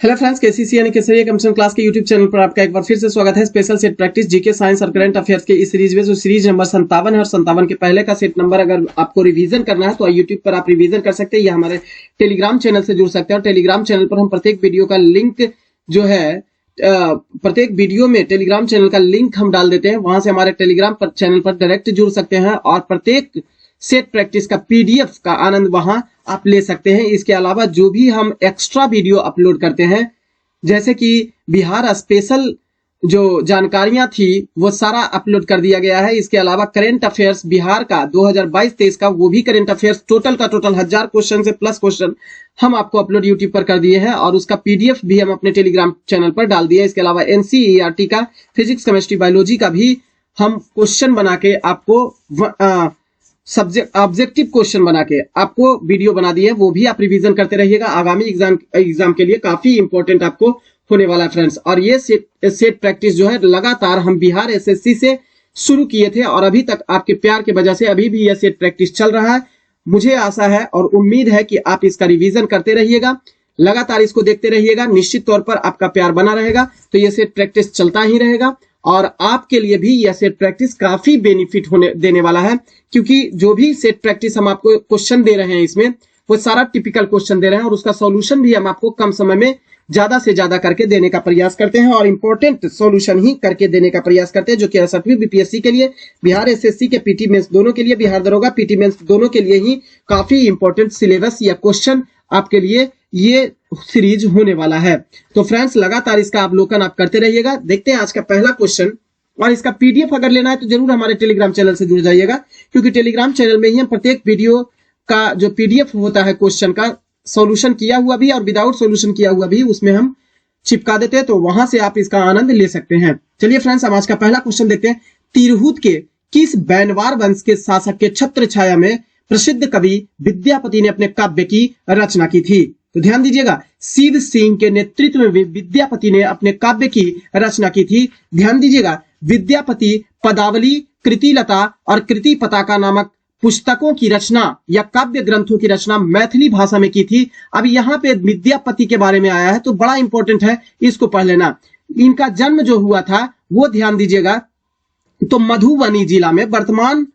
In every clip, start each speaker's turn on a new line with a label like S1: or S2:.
S1: Hello friends, KCC यानी केसरिया computer class के YouTube channel पर आपका एक बार फिर से स्वागत है। Special set practice GK science और करंट अफेयर्स के इस सीरीज में जो सीरीज नंबर 57 है और 57 के पहले का सेट नंबर अगर आपको रिवीजन करना है तो यूट्यूब पर आप रिवीजन कर सकते हैं या हमारे टेलीग्राम चैनल से जुड़ सकते हैं। और टेलीग्राम चैनल पर हम प्रत्येक वीडियो का लिंक जो है प्रत्येक वीडियो में टेलीग्राम चैनल का लिंक हम डाल देते हैं, वहां से हमारे टेलीग्राम चैनल पर डायरेक्ट जुड़ सकते हैं और प्रत्येक सेट प्रैक्टिस का पीडीएफ का आनंद वहां आप ले सकते हैं। इसके अलावा जो भी हम एक्स्ट्रा वीडियो अपलोड करते हैं, जैसे कि बिहार स्पेशल जो जानकारियां थी वो सारा अपलोड कर दिया गया है। इसके अलावा करंट अफेयर्स बिहार का 2022-23 का वो भी करंट अफेयर्स टोटल 1000 क्वेश्चन से प्लस क्वेश्चन हम आपको अपलोड यूट्यूब पर कर दिए हैं और उसका पीडीएफ भी हम अपने टेलीग्राम चैनल पर डाल दिए। इसके अलावा एनसीईआरटी का फिजिक्स केमिस्ट्री बायोलॉजी का भी हम क्वेश्चन बना के आपको सब्जेक्ट ऑब्जेक्टिव क्वेश्चन बना के आपको वीडियो बना दिए, वो भी आप रिवीजन करते रहिएगा। आगामी एग्जाम के लिए काफी इंपॉर्टेंट आपको होने वाला है फ्रेंड्स। और ये सेट प्रैक्टिस जो है लगातार हम बिहार एसएससी से शुरू किए थे और अभी तक आपके प्यार की वजह से अभी भी यह सेट प्रैक्टिस चल रहा है। मुझे आशा है और उम्मीद है कि आप इसका रिवीजन करते रहिएगा, लगातार इसको देखते रहिएगा। निश्चित तौर पर आपका प्यार बना रहेगा तो ये सेट प्रैक्टिस चलता ही रहेगा और आपके लिए भी यह सेट प्रैक्टिस काफी बेनिफिट होने देने वाला है, क्योंकि जो भी सेट प्रैक्टिस हम आपको क्वेश्चन दे रहे हैं इसमें वो सारा टिपिकल क्वेश्चन दे रहे हैं और उसका सॉल्यूशन भी हम आपको कम समय में ज्यादा से ज्यादा करके देने का प्रयास करते हैं और इंपॉर्टेंट सॉल्यूशन ही करके देने का प्रयास करते हैं, जो कि 68वीं बीपीएससी के लिए, बिहार एसएससी के पीटी मेंस दोनों के लिए, बिहार दरोगा पीटी मेंस दोनों के लिए ही काफी इंपॉर्टेंट सिलेबस या क्वेश्चन आपके लिए ये सीरीज होने वाला है। तो फ्रेंड्स लगातार इसका अवलोकन आप करते रहिएगा। देखते हैं आज का पहला क्वेश्चन और इसका पीडीएफ अगर लेना है तो जरूर हमारे टेलीग्राम चैनल से जुड़ जाइएगा, क्योंकि टेलीग्राम चैनल में ही हम प्रत्येक वीडियो का जो पीडीएफ होता है क्वेश्चन का सॉल्यूशन किया हुआ भी और विदाउट सॉल्यूशन किया हुआ भी उसमें हम चिपका देते हैं, तो वहां से आप इसका आनंद ले सकते हैं। चलिए फ्रेंड्स, हम आज का पहला क्वेश्चन देखते हैं। तिरहुत के किस बैनवार वंश के शासक के छत्र छाया में प्रसिद्ध कवि विद्यापति ने अपने काव्य की रचना की थी? तो ध्यान दीजिएगा, शिव सिंह के नेतृत्व में विद्यापति ने अपने काव्य की रचना की थी। ध्यान दीजिएगा, विद्यापति पदावली, कृतिलता और कृति पताका नामक पुस्तकों की रचना या काव्य ग्रंथों की रचना मैथिली भाषा में की थी। अब यहाँ पे विद्यापति के बारे में आया है तो बड़ा इंपॉर्टेंट है, इसको पढ़ लेना। इनका जन्म जो हुआ था वो ध्यान दीजिएगा तो मधुबनी जिला में, वर्तमान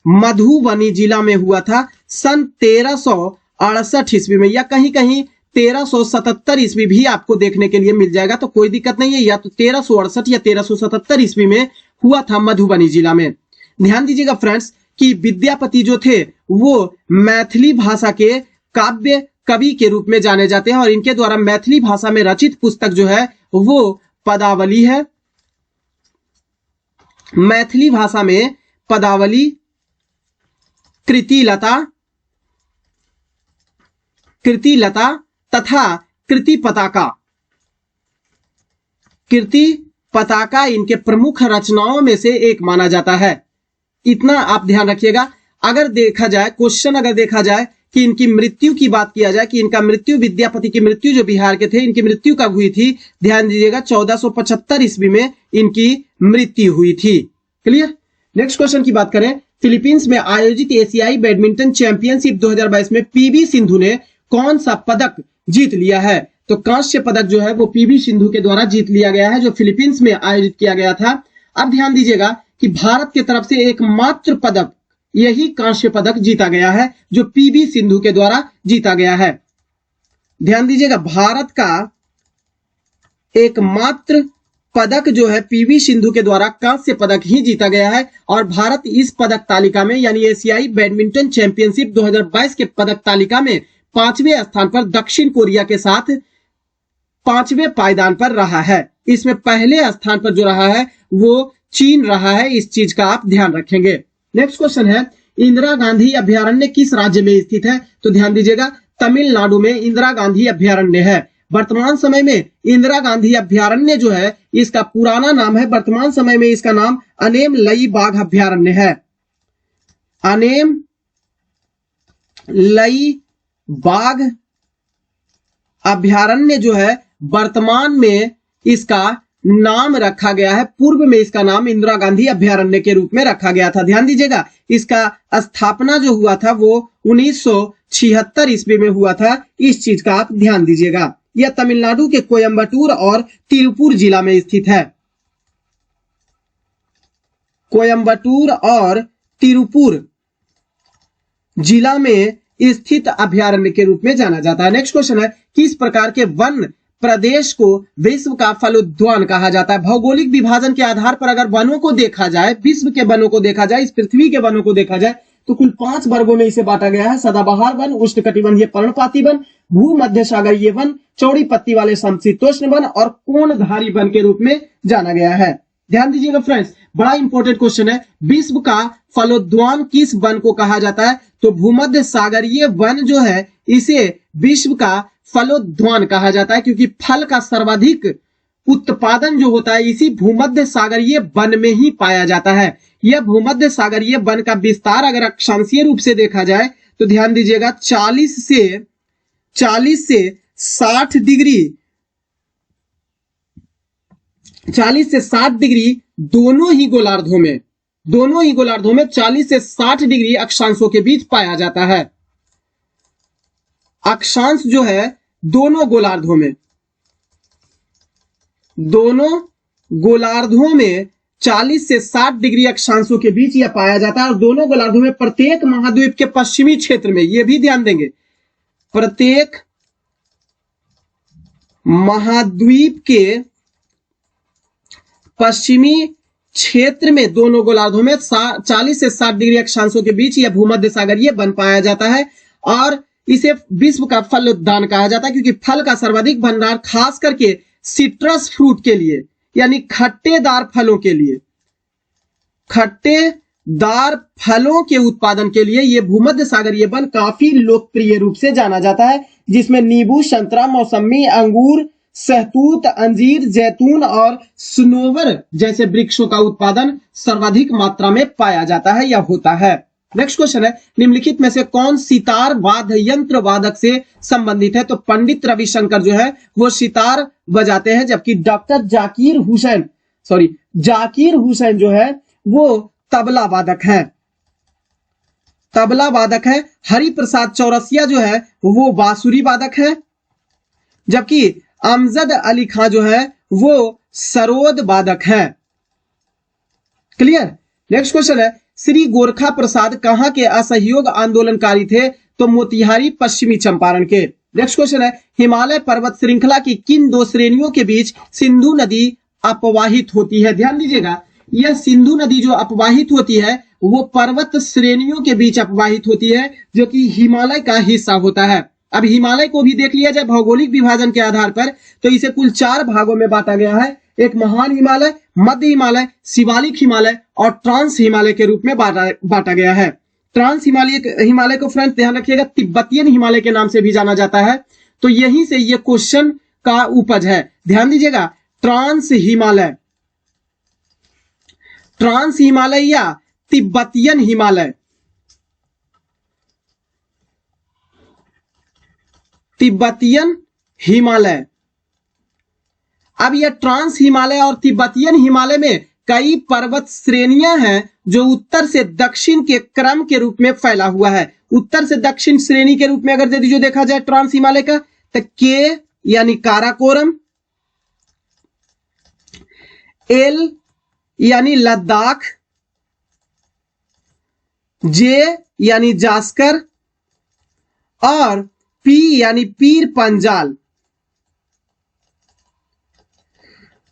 S1: मधुबनी जिला में हुआ था सन 1368 ईस्वी में, या कहीं कहीं 1377 ईस्वी भी आपको देखने के लिए मिल जाएगा, तो कोई दिक्कत नहीं है। या तो 1368 या 1377 ईस्वी में हुआ था मधुबनी जिला में। ध्यान दीजिएगा फ्रेंड्स कि विद्यापति जो थे वो मैथिली भाषा के काव्य कवि के रूप में जाने जाते हैं और इनके द्वारा मैथिली भाषा में रचित पुस्तक जो है वो पदावली है। मैथिली भाषा में पदावली, कृतिलता तथा कृति पताका इनके प्रमुख रचनाओं में से एक माना जाता है। इतना आप ध्यान रखिएगा। अगर देखा जाए क्वेश्चन, अगर देखा जाए कि इनकी मृत्यु की बात किया जाए कि इनका मृत्यु, विद्यापति की मृत्यु जो बिहार के थे, इनकी मृत्यु कब हुई थी? ध्यान दीजिएगा 1475 ईस्वी में इनकी मृत्यु हुई थी। क्लियर? नेक्स्ट क्वेश्चन की बात करें। फिलीपींस में आयोजित एशियाई बैडमिंटन चैंपियनशिप 2022 में पीवी सिंधु ने कौन सा पदक जीत लिया है? तो कांस्य पदक जो है वो पीवी सिंधु के द्वारा जीत लिया गया है, जो फिलीपींस में आयोजित किया गया था। अब ध्यान दीजिएगा कि भारत की तरफ से एकमात्र पदक, यही कांस्य पदक जीता गया है जो पीवी सिंधु के द्वारा जीता गया है। ध्यान दीजिएगा, भारत का एकमात्र पदक जो है पीवी सिंधु के द्वारा कांस्य पदक ही जीता गया है और भारत इस पदक तालिका में, यानी एशियाई बैडमिंटन चैंपियनशिप 2022 के पदक तालिका में 5वें स्थान पर दक्षिण कोरिया के साथ 5वें पायदान पर रहा है। इसमें पहले स्थान पर जो रहा है वो चीन रहा है, इस चीज का आप ध्यान रखेंगे। नेक्स्ट क्वेश्चन है, इंदिरा गांधी अभ्यारण्य किस राज्य में स्थित है? तो ध्यान दीजिएगा, तमिलनाडु में इंदिरा गांधी अभ्यारण्य है। वर्तमान समय में इंदिरा गांधी अभ्यारण्य जो है इसका पुराना नाम है, वर्तमान समय में इसका नाम अनेम लई बाघ अभ्यारण्य है। अनेम लई बाघ अभ्यारण्य जो है वर्तमान में इसका नाम रखा गया है, पूर्व में इसका नाम इंदिरा गांधी अभ्यारण्य के रूप में रखा गया था। ध्यान दीजिएगा, इसका स्थापना जो हुआ था वो 1976 ईस्वी में हुआ था, इस चीज का आप ध्यान दीजिएगा। यह तमिलनाडु के कोयम्बटूर और तिरुपुर जिला में स्थित है। कोयम्बटूर और तिरुपुर जिला में स्थित अभयारण्य के रूप में जाना जाता है। नेक्स्ट क्वेश्चन है, किस प्रकार के वन प्रदेश को विश्व का फलोद्यान कहा जाता है? भौगोलिक विभाजन के आधार पर अगर वनों को देखा जाए, विश्व के वनों को देखा जाए, इस पृथ्वी के वनों को देखा जाए तो कुल 5 वर्गों में इसे बांटा गया है। सदाबहार वन, उष्णकटिबंधीय पर्णपाती वन, भूमध्य सागरीय वन, चौड़ी पत्ती वाले समशीतोष्ण वन और कोणधारी वन के रूप में जाना गया है। ध्यान दीजिएगा फ्रेंड्स, बड़ा इंपॉर्टेंट क्वेश्चन है, विश्व का फलोद्यान किस वन को कहा जाता है? तो भूमध्य सागरीय वन जो है इसे विश्व का फलोद्यान कहा जाता है, क्योंकि फल का सर्वाधिक उत्पादन जो होता है इसी भूमध्य सागरीय वन में ही पाया जाता है। यह भूमध्य सागरीय वन का विस्तार अगर अक्षांशीय रूप से देखा जाए तो ध्यान दीजिएगा 40 से 60 डिग्री दोनों ही गोलार्धों में 40 से 60 डिग्री अक्षांशों के बीच पाया जाता है। अक्षांश जो है दोनों गोलार्धों में 40 से 60 डिग्री अक्षांशों के बीच यह पाया जाता है और दोनों गोलार्धों में प्रत्येक महाद्वीप के पश्चिमी क्षेत्र में, यह भी ध्यान देंगे, प्रत्येक महाद्वीप के पश्चिमी क्षेत्र में दोनों गोलार्धों में 40 से 60 डिग्री अक्षांशों के बीच यह भूमध्य सागरीय वन पाया जाता है और इसे विश्व का फलोद्यान कहा जाता है, क्योंकि फल का सर्वाधिक भंडार खास करके सिट्रस फ्रूट के लिए यानी खट्टेदार फलों के उत्पादन के लिए यह भूमध्य सागरीय वन काफी लोकप्रिय रूप से जाना जाता है, जिसमें नींबू, संतरा, मौसमी, अंगूर, सहतूत, अंजीर, जैतून और सनोवर जैसे वृक्षों का उत्पादन सर्वाधिक मात्रा में पाया जाता है या होता है। नेक्स्ट क्वेश्चन है, निम्नलिखित में से कौन सितार वाद्य यंत्र वादक से संबंधित है? तो पंडित रविशंकर जो है वो सितार बजाते हैं, जबकि डॉक्टर जाकिर हुसैन जो है वो तबला वादक है। हरिप्रसाद चौरसिया जो है वो बांसुरी वादक है, जबकि अमजद अली खां जो है वो सरोद वादक है। क्लियर? नेक्स्ट क्वेश्चन है, श्री गोरखा प्रसाद कहां के असहयोग आंदोलनकारी थे? तो मोतिहारी, पश्चिमी चंपारण के। नेक्स्ट क्वेश्चन है, हिमालय पर्वत श्रृंखला की किन 2 श्रेणियों के बीच सिंधु नदी अपवाहित होती है? ध्यान दीजिएगा, यह सिंधु नदी जो अपवाहित होती है वो पर्वत श्रेणियों के बीच अपवाहित होती है, जो कि हिमालय का हिस्सा होता है। अब हिमालय को भी देख लिया जाए भौगोलिक विभाजन के आधार पर तो इसे कुल 4 भागों में बांटा गया है। एक महान हिमालय, मध्य हिमालय, शिवालिक हिमालय और ट्रांस हिमालय के रूप में बांटा गया है। ट्रांस हिमालय को फ्रेंड्स ध्यान रखिएगा तिब्बतियन हिमालय के नाम से भी जाना जाता है, तो यहीं से यह क्वेश्चन का उपज है। ध्यान दीजिएगा, ट्रांस हिमालय या तिब्बतियन हिमालय। अब यह ट्रांस हिमालय और तिब्बतियन हिमालय में कई पर्वत श्रेणियां हैं जो उत्तर से दक्षिण के क्रम के रूप में फैला हुआ है। उत्तर से दक्षिण श्रेणी के रूप में अगर यदि जो देखा जाए ट्रांस हिमालय का, तो के यानी काराकोरम, एल यानी लद्दाख, जे यानी जास्कर और पी यानी पीर पंजाल।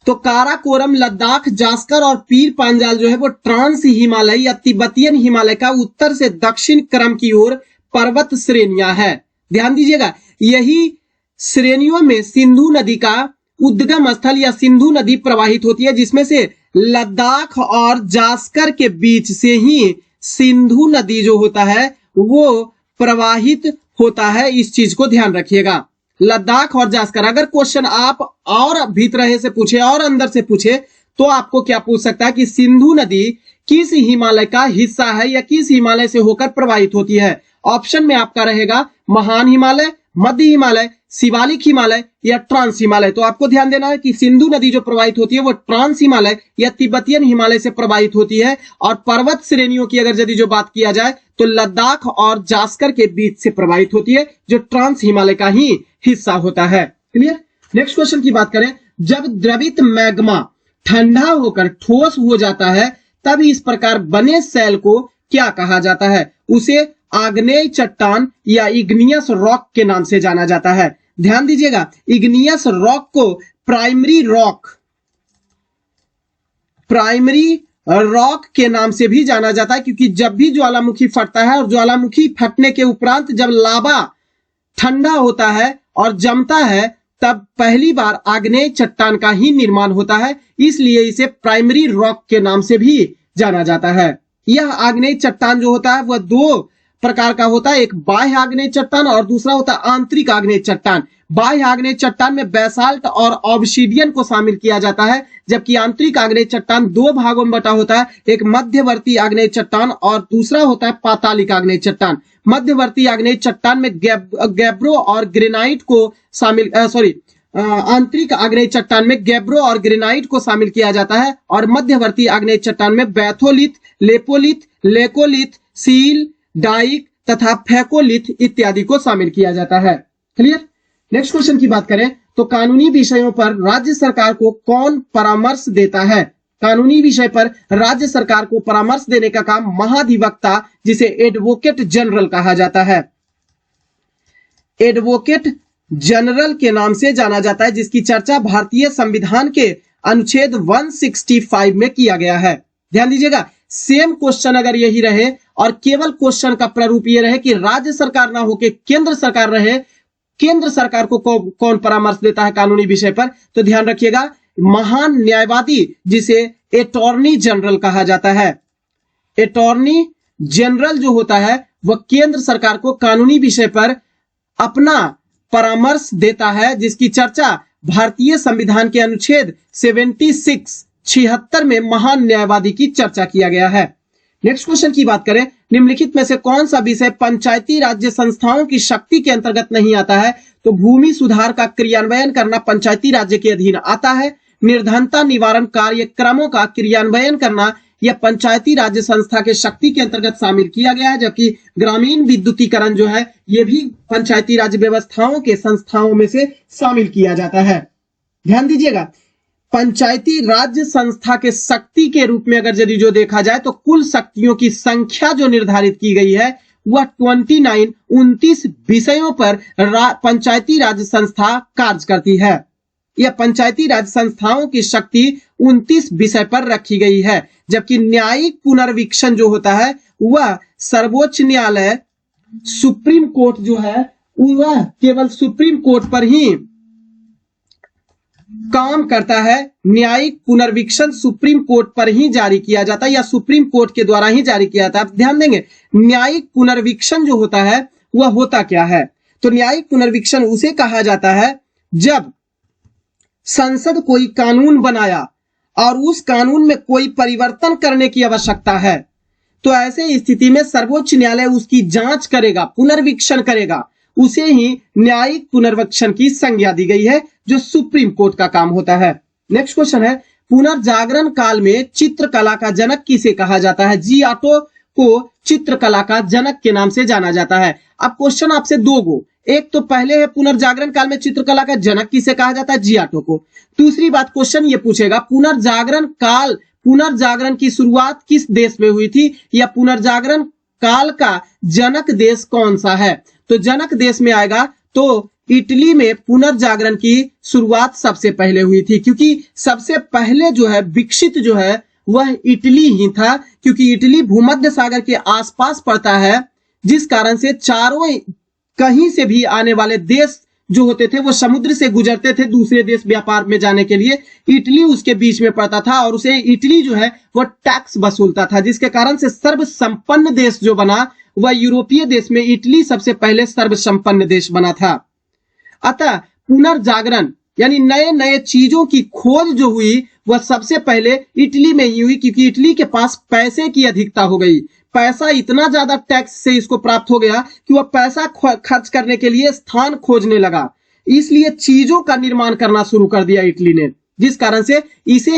S1: तो काराकोरम, लद्दाख, जास्कर और पीर पांजाल जो है वो ट्रांस हिमालय या तिब्बतियन हिमालय का उत्तर से दक्षिण क्रम की ओर पर्वत श्रेणियां है। ध्यान दीजिएगा, यही श्रेणियों में सिंधु नदी का उद्गम स्थल या सिंधु नदी प्रवाहित होती है, जिसमें से लद्दाख और जास्कर के बीच से ही सिंधु नदी जो होता है वो प्रवाहित होता है। इस चीज को ध्यान रखिएगा, लद्दाख और जास्कर। अगर क्वेश्चन आप और भीतर से पूछे और अंदर से पूछे तो आपको क्या पूछ सकता है कि सिंधु नदी किस हिमालय का हिस्सा है या किस हिमालय से होकर प्रवाहित होती है। ऑप्शन में आपका रहेगा महान हिमालय, मध्य हिमालय, शिवालिक हिमालय या ट्रांस हिमालय। तो आपको ध्यान देना है कि सिंधु नदी जो प्रवाहित होती है वो ट्रांस हिमालय या तिब्बतियन हिमालय से प्रवाहित होती है, और पर्वत श्रेणियों की अगर यदि जो बात किया जाए तो लद्दाख और जास्कर के बीच से प्रवाहित होती है, जो ट्रांस हिमालय का ही हिस्सा होता है। क्लियर। नेक्स्ट क्वेश्चन की बात करें, जब द्रवित मैग्मा ठंडा होकर ठोस हो जाता है तब इस प्रकार बने सेल को क्या कहा जाता है? उसे आग्नेय चट्टान या इग्नियस रॉक के नाम से जाना जाता है। ध्यान दीजिएगा, इग्नियस रॉक को प्राइमरी रॉक के नाम से भी जाना जाता है, क्योंकि जब भी ज्वालामुखी फटता है और ज्वालामुखी फटने के उपरांत जब लावा ठंडा होता है और जमता है तब पहली बार आग्नेय चट्टान का ही निर्माण होता है, इसलिए इसे प्राइमरी रॉक के नाम से भी जाना जाता है। यह आग्नेय चट्टान जो होता है वह दो प्रकार का होता है, एक बाह्य आग्नेय चट्टान और दूसरा होता है आंतरिक आग्नेय चट्टान। बाह्य आग्नेय चट्टान में बेसाल्ट और ऑब्सिडियन को शामिल किया जाता है, जबकि आंतरिक आग्नेय चट्टान दो भागों में बटा होता है, एक मध्यवर्ती आग्नेय चट्टान और दूसरा होता है पातालिक आग्नेय चट्टान। मध्यवर्ती आग्नेय चट्टान में गैब्रो और ग्रेनाइट को शामिल आंतरिक आग्नेय चट्टान में गैब्रो और ग्रेनाइट को शामिल किया जाता है और मध्यवर्ती आग्नेय चट्टान में batholith, lopolith, laccolith, sill, dyke तथा फेकोलिथ इत्यादि को शामिल किया जाता है। क्लियर। नेक्स्ट क्वेश्चन की बात करें तो कानूनी विषयों पर राज्य सरकार को कौन परामर्श देता है? कानूनी विषय पर राज्य सरकार को परामर्श देने का काम महाधिवक्ता, जिसे एडवोकेट जनरल कहा जाता है, एडवोकेट जनरल के नाम से जाना जाता है, जिसकी चर्चा भारतीय संविधान के अनुच्छेद 165 में किया गया है। ध्यान दीजिएगा, सेम क्वेश्चन अगर यही रहे और केवल क्वेश्चन का प्रारूप ये रहे कि राज्य सरकार ना होके केंद्र सरकार रहे, केंद्र सरकार को कौन परामर्श देता है कानूनी विषय पर, तो ध्यान रखिएगा महान न्यायवादी, जिसे अटॉर्नी जनरल कहा जाता है। अटॉर्नी जनरल जो होता है वह केंद्र सरकार को कानूनी विषय पर अपना परामर्श देता है, जिसकी चर्चा भारतीय संविधान के अनुच्छेद 76 में महान न्यायवादी की चर्चा किया गया है। नेक्स्ट क्वेश्चन की बात करें, निम्नलिखित में से कौन सा विषय पंचायती राज्य संस्थाओं की शक्ति के अंतर्गत नहीं आता है? तो भूमि सुधार का क्रियान्वयन करना पंचायती राज्य के अधीन आता है। निर्धनता निवारण कार्यक्रमों का क्रियान्वयन करना यह पंचायती राज्य संस्था के शक्ति के अंतर्गत शामिल किया गया है, जबकि ग्रामीण विद्युतीकरण जो है यह भी पंचायती राज्य व्यवस्थाओं के संस्थाओं में से शामिल किया जाता है। ध्यान दीजिएगा, पंचायती राज्य संस्था के शक्ति के रूप में अगर यदि जो देखा जाए तो कुल शक्तियों की संख्या जो निर्धारित की गई है वह 29 विषयों पर पंचायती राज्य संस्था कार्य करती है। यह पंचायती राज्य संस्थाओं की शक्ति 29 विषय पर रखी गई है, जबकि न्यायिक पुनर्वीक्षण जो होता है वह सर्वोच्च न्यायालय सुप्रीम कोर्ट जो है वह केवल सुप्रीम कोर्ट पर ही काम करता है। न्यायिक पुनर्वीक्षण सुप्रीम कोर्ट पर ही जारी किया जाता है या सुप्रीम कोर्ट के द्वारा ही जारी किया जाता है। आप ध्यान देंगे, न्यायिक पुनर्वीक्षण जो होता है वह होता क्या है? तो न्यायिक पुनर्वीक्षण उसे कहा जाता है जब संसद कोई कानून बनाया और उस कानून में कोई परिवर्तन करने की आवश्यकता है, तो ऐसे स्थिति में सर्वोच्च न्यायालय उसकी जांच करेगा, पुनर्वीक्षण करेगा। उसे ही न्यायिक पुनर्वीक्षण की संज्ञा दी गई है, जो सुप्रीम कोर्ट का काम होता है। नेक्स्ट क्वेश्चन है, पुनर्जागरण काल में चित्रकला का जनक किसे कहा जाता है? जी ऑटो को चित्रकला का जनक के नाम से जाना जाता है। अब क्वेश्चन आपसे दो गो, एक तो पहले है पुनर्जागरण काल में चित्रकला का जनक किसे कहा जाता है? जी ऑटो को। दूसरी बात क्वेश्चन ये पूछेगा, पुनर्जागरण की शुरुआत किस देश में हुई थी या पुनर्जागरण काल का जनक देश कौन सा है? तो जनक देश में आएगा तो इटली में पुनर्जागरण की शुरुआत सबसे पहले हुई थी, क्योंकि सबसे पहले जो है विकसित जो है वह इटली ही था, क्योंकि इटली भूमध्य सागर के आसपास पड़ता है, जिस कारण से चारों कहीं से भी आने वाले देश जो होते थे वो समुद्र से गुजरते थे दूसरे देश व्यापार में जाने के लिए। इटली उसके बीच में पड़ता था और उसे इटली जो है वो टैक्स वसूलता था, जिसके कारण से सर्वसंपन्न देश जो बना वह यूरोपीय देश में इटली सबसे पहले सर्वसंपन्न देश बना था। अतः पुनर्जागरण यानी नए नए चीजों की खोज जो हुई वह सबसे पहले इटली में ही हुई, क्योंकि इटली के पास पैसे की अधिकता हो गई। पैसा इतना ज्यादा टैक्स से इसको प्राप्त हो गया कि वह पैसा खर्च करने के लिए स्थान खोजने लगा, इसलिए चीजों का निर्माण करना शुरू कर दिया इटली ने, जिस कारण से इसे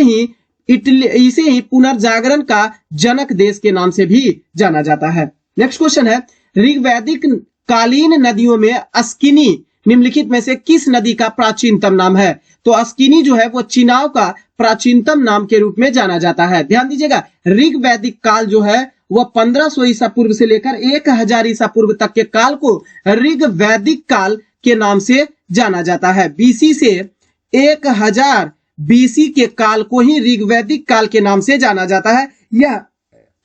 S1: ही पुनर्जागरण का जनक देश के नाम से भी जाना जाता है। नेक्स्ट क्वेश्चन है, ऋग्वैदिक कालीन नदियों में अस्किनी निम्नलिखित में से किस नदी का प्राचीनतम नाम है? तो अस्किनी जो है वो चिनाव का प्राचीनतम नाम के रूप में जाना जाता है। ध्यान दीजिएगा, ऋग वैदिक काल जो है वह 1500 ईसा पूर्व से लेकर 1000 ईसा पूर्व तक के काल को ऋग वैदिक काल के नाम से जाना जाता है। बीसी से 1000 बीसी के काल को ही ऋग वैदिक काल के नाम से जाना जाता है। यह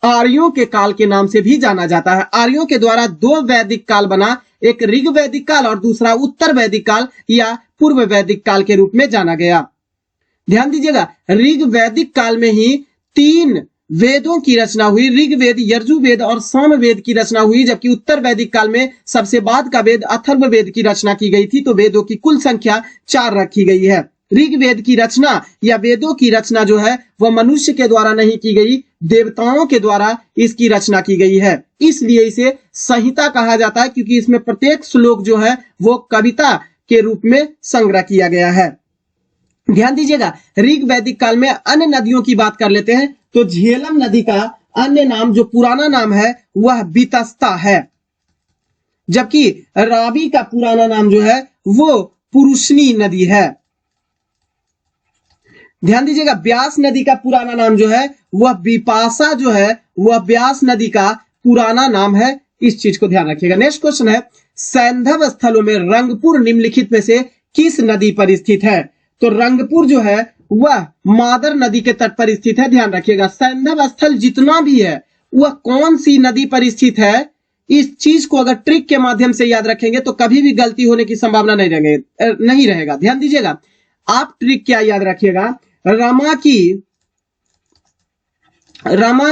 S1: आर्यों के काल के नाम से भी जाना जाता है। आर्यों के द्वारा दो वैदिक काल बना, एक ऋग वैदिक काल और दूसरा उत्तर वैदिक काल या पूर्व वैदिक काल के रूप में जाना गया। ध्यान दीजिएगा, ऋग वैदिक काल में ही 3 वेदों की रचना हुई, ऋग्वेद, यजुर्वेद और सामवेद की रचना हुई, जबकि उत्तर वैदिक काल में सबसे बाद का वेद अथर्ववेद की रचना की गई थी। तो वेदों की कुल संख्या 4 रखी गई है। ऋग्वेद की रचना या वेदों की रचना जो है वह मनुष्य के द्वारा नहीं की गई, देवताओं के द्वारा इसकी रचना की गई है। इसलिए इसे संहिता कहा जाता है, क्योंकि इसमें प्रत्येक श्लोक जो है वो कविता के रूप में संग्रह किया गया है। ध्यान दीजिएगा, ऋग वैदिक काल में अन्य नदियों की बात कर लेते हैं। तो झेलम नदी का अन्य नाम, जो पुराना नाम है, वह बीतस्ता है, जबकि रावी का पुराना नाम जो है वो पुरुषनी नदी है। ध्यान दीजिएगा, ब्यास नदी का पुराना नाम जो है वह बिपाशा जो है वह ब्यास नदी का पुराना नाम है। इस चीज को ध्यान रखिएगा। नेक्स्ट क्वेश्चन है, सैंधव स्थलों में रंगपुर निम्नलिखित में से किस नदी पर स्थित है? तो रंगपुर जो है वह मादर नदी के तट पर स्थित है। ध्यान रखिएगा, सैंधव स्थल जितना भी है वह कौन सी नदी पर स्थित है, इस चीज को अगर ट्रिक के माध्यम से याद रखेंगे तो कभी भी गलती होने की संभावना नहीं रहेगा। ध्यान दीजिएगा, आप ट्रिक क्या याद रखिएगा, रमा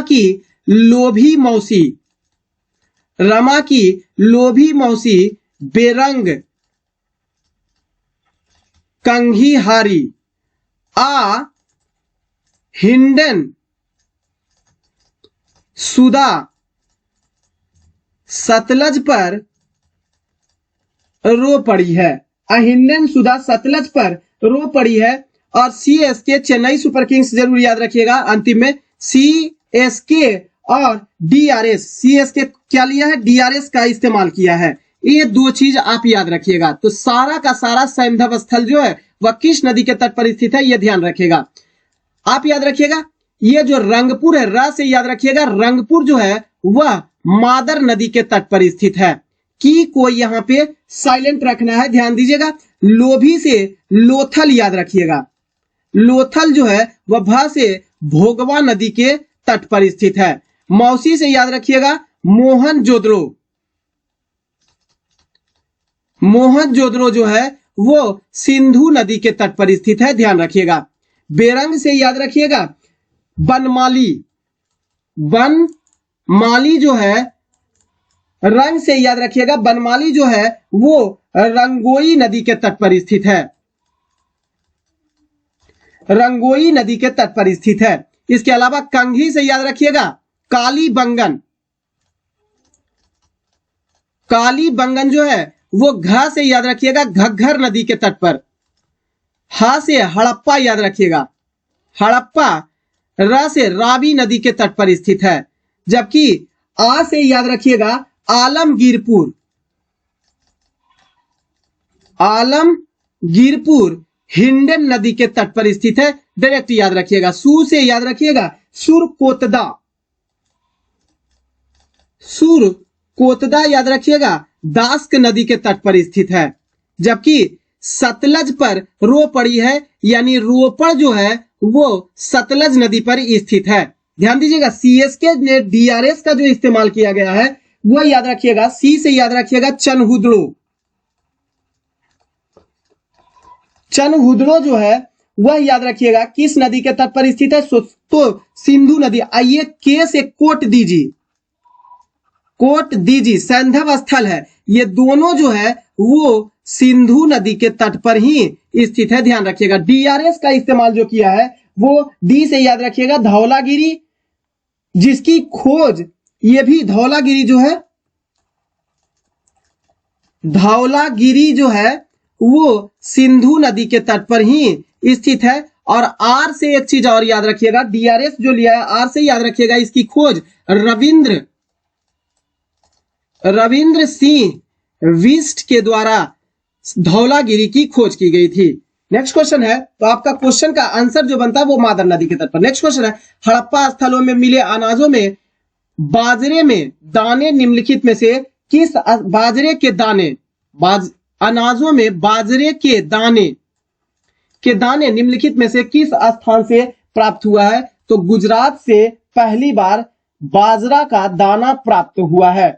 S1: की लोभी मौसी, रमा की लोभी मौसी बेरंग कंघीहारी आ हिंडन सुदा सतलज पर रो पड़ी है। अहिंडन सुदा सतलज पर रो पड़ी है। और सीएसके चेन्नई सुपर किंग्स जरूर याद रखिएगा। अंतिम में सीएसके और डीआरएस, सीएसके क्या लिया है, डीआरएस का इस्तेमाल किया है। ये दो चीज आप याद रखिएगा। तो सारा का सारा सैंधव स्थल जो है वह किस नदी के तट पर स्थित है, यह ध्यान रखिएगा। आप याद रखिएगा, ये जो रंगपुर है, र से याद रखिएगा, रंगपुर जो है वह मादर नदी के तट पर स्थित है। की को यहां पे साइलेंट रखना है। ध्यान दीजिएगा, लोभी से लोथल याद रखिएगा, लोथल जो है वह भा से भोगवा नदी के तट पर स्थित है। मौसी से याद रखिएगा मोहनजोदड़ो, मोहनजोदड़ो जो है वो सिंधु नदी के तट पर स्थित है। ध्यान रखिएगा। बेरंग से याद रखिएगा बनमाली, बनमाली जो है, रंग से याद रखिएगा बनमाली जो है वो रंगोई नदी के तट पर स्थित है, रंगोई नदी के तट पर स्थित है। इसके अलावा कंघी से याद रखिएगा कालीबंगन, कालीबंगन जो है वो घ से याद रखिएगा घग्घर नदी के तट पर। हा से हड़प्पा याद रखिएगा, हड़प्पा र से रावी नदी के तट पर स्थित है। जबकि आ से याद रखिएगा आलमगीरपुर, आलमगीरपुर हिंडन नदी के तट पर स्थित है। डायरेक्ट याद रखिएगा। सू से याद रखिएगा सुरकोतदा, सुरकोतदा याद रखिएगा दास्क नदी के तट पर स्थित है। जबकि सतलज पर रो पड़ी है, यानी रोपड़ जो है वो सतलज नदी पर स्थित है। ध्यान दीजिएगा, सीएसके ने डीआरएस का जो इस्तेमाल किया गया है वह याद रखिएगा। सी से याद रखिएगा चनहुदड़ो, चनहुदड़ो जो है वह याद रखिएगा किस नदी के तट पर स्थित है, तो सिंधु नदी। आइए के से कोट दीजिए, कोट दीजिए सैंधव स्थल है, ये दोनों जो है वो सिंधु नदी के तट पर ही स्थित है। ध्यान रखिएगा। डीआरएस का इस्तेमाल जो किया है वो डी से याद रखिएगा धौलागिरी, जिसकी खोज, ये भी धौलागिरी जो है, धौलागिरी जो है वो सिंधु नदी के तट पर ही स्थित है। और आर से एक चीज और याद रखिएगा, डीआरएस जो लिया है आर से याद रखिएगा, इसकी खोज रविंद्र सिंह बिष्ट के द्वारा धौलागिरी की खोज की गई थी। नेक्स्ट क्वेश्चन है, तो आपका क्वेश्चन का आंसर जो बनता है वो मादर नदी के तट पर। नेक्स्ट क्वेश्चन है, हड़प्पा स्थलों में मिले अनाजों में बाजरे में दाने निम्नलिखित में से किस बाजरे के दाने अनाजों में बाजरे के दाने निम्नलिखित में से किस स्थान से प्राप्त हुआ है? तो गुजरात से पहली बार बाजरा का दाना प्राप्त हुआ है।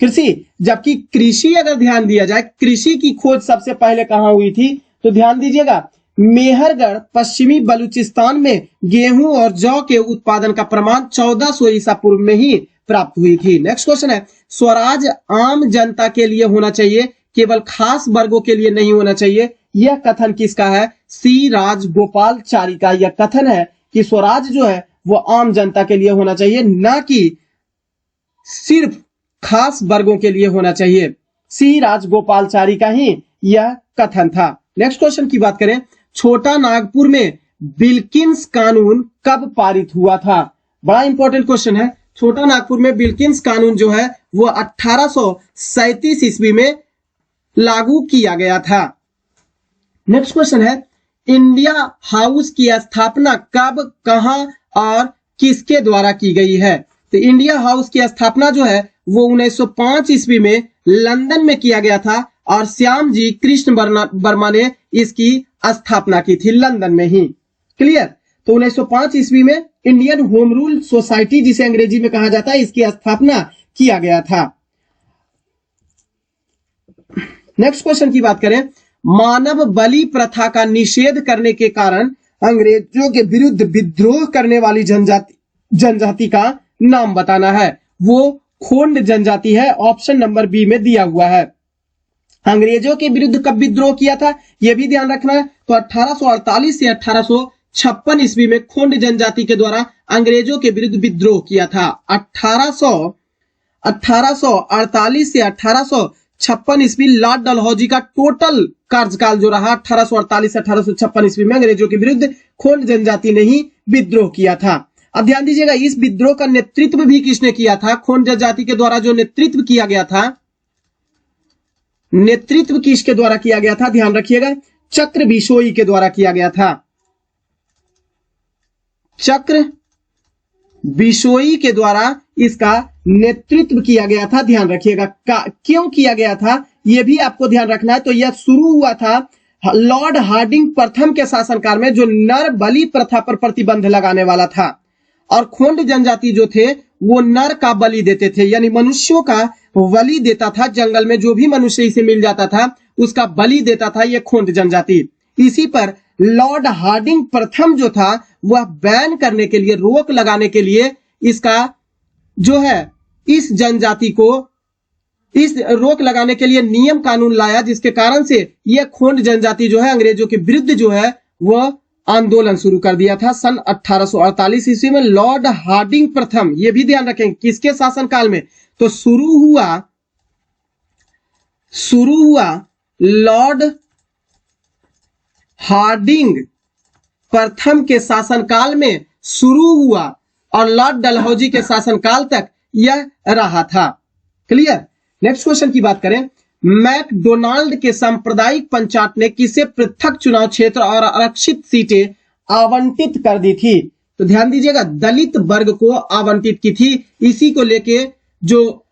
S1: कृषि, जबकि कृषि अगर ध्यान दिया जाए, कृषि की खोज सबसे पहले कहां हुई थी? तो ध्यान दीजिएगा, मेहरगढ़ पश्चिमी बलूचिस्तान में गेहूं और जौ के उत्पादन का प्रमाण 1400 ईसा पूर्व में ही प्राप्त हुई थी। नेक्स्ट क्वेश्चन है, स्वराज आम जनता के लिए होना चाहिए, केवल खास वर्गों के लिए नहीं होना चाहिए। यह कथन किसका है? सी राजगोपालचारी का यह कथन है कि स्वराज जो है वो आम जनता के लिए होना चाहिए, ना कि सिर्फ खास वर्गों के लिए होना चाहिए। सी राजगोपालचारी का ही यह कथन था। नेक्स्ट क्वेश्चन की बात करें, छोटा नागपुर में बिल्किंस कानून कब पारित हुआ था? बड़ा इंपॉर्टेंट क्वेश्चन है। छोटा नागपुर में बिल्किंस कानून जो है वो 1837 ईस्वी में लागू किया गया था। नेक्स्ट क्वेश्चन है, इंडिया हाउस की स्थापना कब, कहां और किसके द्वारा की गई है? तो इंडिया हाउस की स्थापना जो है वो 1905 ईस्वी में लंदन में किया गया था और श्याम जी कृष्ण वर्मा ने इसकी स्थापना की थी लंदन में ही। क्लियर? तो 1905 ईस्वी में इंडियन होम रूल सोसाइटी, जिसे अंग्रेजी में कहा जाता है, इसकी स्थापना किया गया था। नेक्स्ट क्वेश्चन की बात करें, मानव बलि प्रथा का निषेध करने के कारण अंग्रेजों के विरुद्ध विद्रोह करने वाली जनजाति का नाम बताना है। वो खोंड जनजाति है, ऑप्शन नंबर बी में दिया हुआ है। अंग्रेजों के विरुद्ध कब विद्रोह किया था यह भी ध्यान रखना है। तो 1848 से 1856 ईस्वी में खोंड जनजाति के द्वारा अंग्रेजों के विरुद्ध विद्रोह किया था। 1848 से 1856 ईस्वी लॉर्ड डलहौजी का टोटल कार्यकाल जो रहा 1848 से 1856 ईस्वी में अंग्रेजों के विरुद्ध खोंड जनजाति ने ही विद्रोह किया था। अब ध्यान दीजिएगा, इस विद्रोह का नेतृत्व भी किसने किया था? खोंड जनजाति के द्वारा जो नेतृत्व किया गया था, नेतृत्व किसके द्वारा किया गया था? ध्यान रखिएगा, चक्र बिशोई के द्वारा किया गया था। चक्र बिशोई के द्वारा इसका नेतृत्व किया गया था। ध्यान रखिएगा, क्यों किया गया था यह भी आपको ध्यान रखना है। तो यह शुरू हुआ था लॉर्ड हार्डिंग प्रथम के शासनकाल में, जो नर बलि प्रथा पर प्रतिबंध लगाने वाला था। और खोंड जनजाति जो थे वो नर का बलि देते थे, यानी मनुष्यों का बलि देता था। जंगल में जो भी मनुष्य इसे मिल जाता था उसका बलि देता था ये खोंड जनजाति। इसी पर लॉर्ड हार्डिंग प्रथम जो था वह बैन करने के लिए, रोक लगाने के लिए इसका जो है इस जनजाति को इस रोक लगाने के लिए नियम कानून लाया, जिसके कारण से यह खोंड जनजाति जो है अंग्रेजों के विरुद्ध जो है वह आंदोलन शुरू कर दिया था सन 1848 ईस्वी में। लॉर्ड हार्डिंग प्रथम, यह भी ध्यान रखें किसके शासनकाल में? तो शुरू हुआ लॉर्ड हार्डिंग प्रथम के शासनकाल में शुरू हुआ और लॉर्ड डलहौजी के शासनकाल तक यह रहा था। क्लियर? नेक्स्ट क्वेश्चन की बात करें, मैकडोनाल्ड के सांप्रदायिक पंचायत ने किसे पृथक चुनाव क्षेत्र और आरक्षित सीटें आवंटित कर दी थी? तो ध्यान दीजिएगा, दलित वर्ग को आवंटित की थी। इसी को लेके जो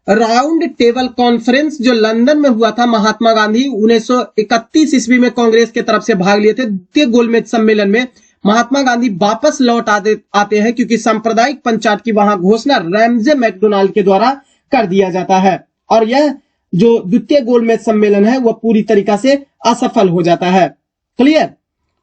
S1: राउंड टेबल कॉन्फ्रेंस जो लंदन में हुआ था, महात्मा गांधी 1931 ईस्वी में कांग्रेस के तरफ से भाग लिए थे। द्वितीय गोलमेज सम्मेलन में महात्मा गांधी वापस लौट आते हैं क्योंकि सांप्रदायिक पंचायत की वहां घोषणा रैमजे मैकडोनाल्ड के द्वारा कर दिया जाता है और यह जो द्वितीय गोलमेज सम्मेलन है वह पूरी तरीका से असफल हो जाता है। क्लियर?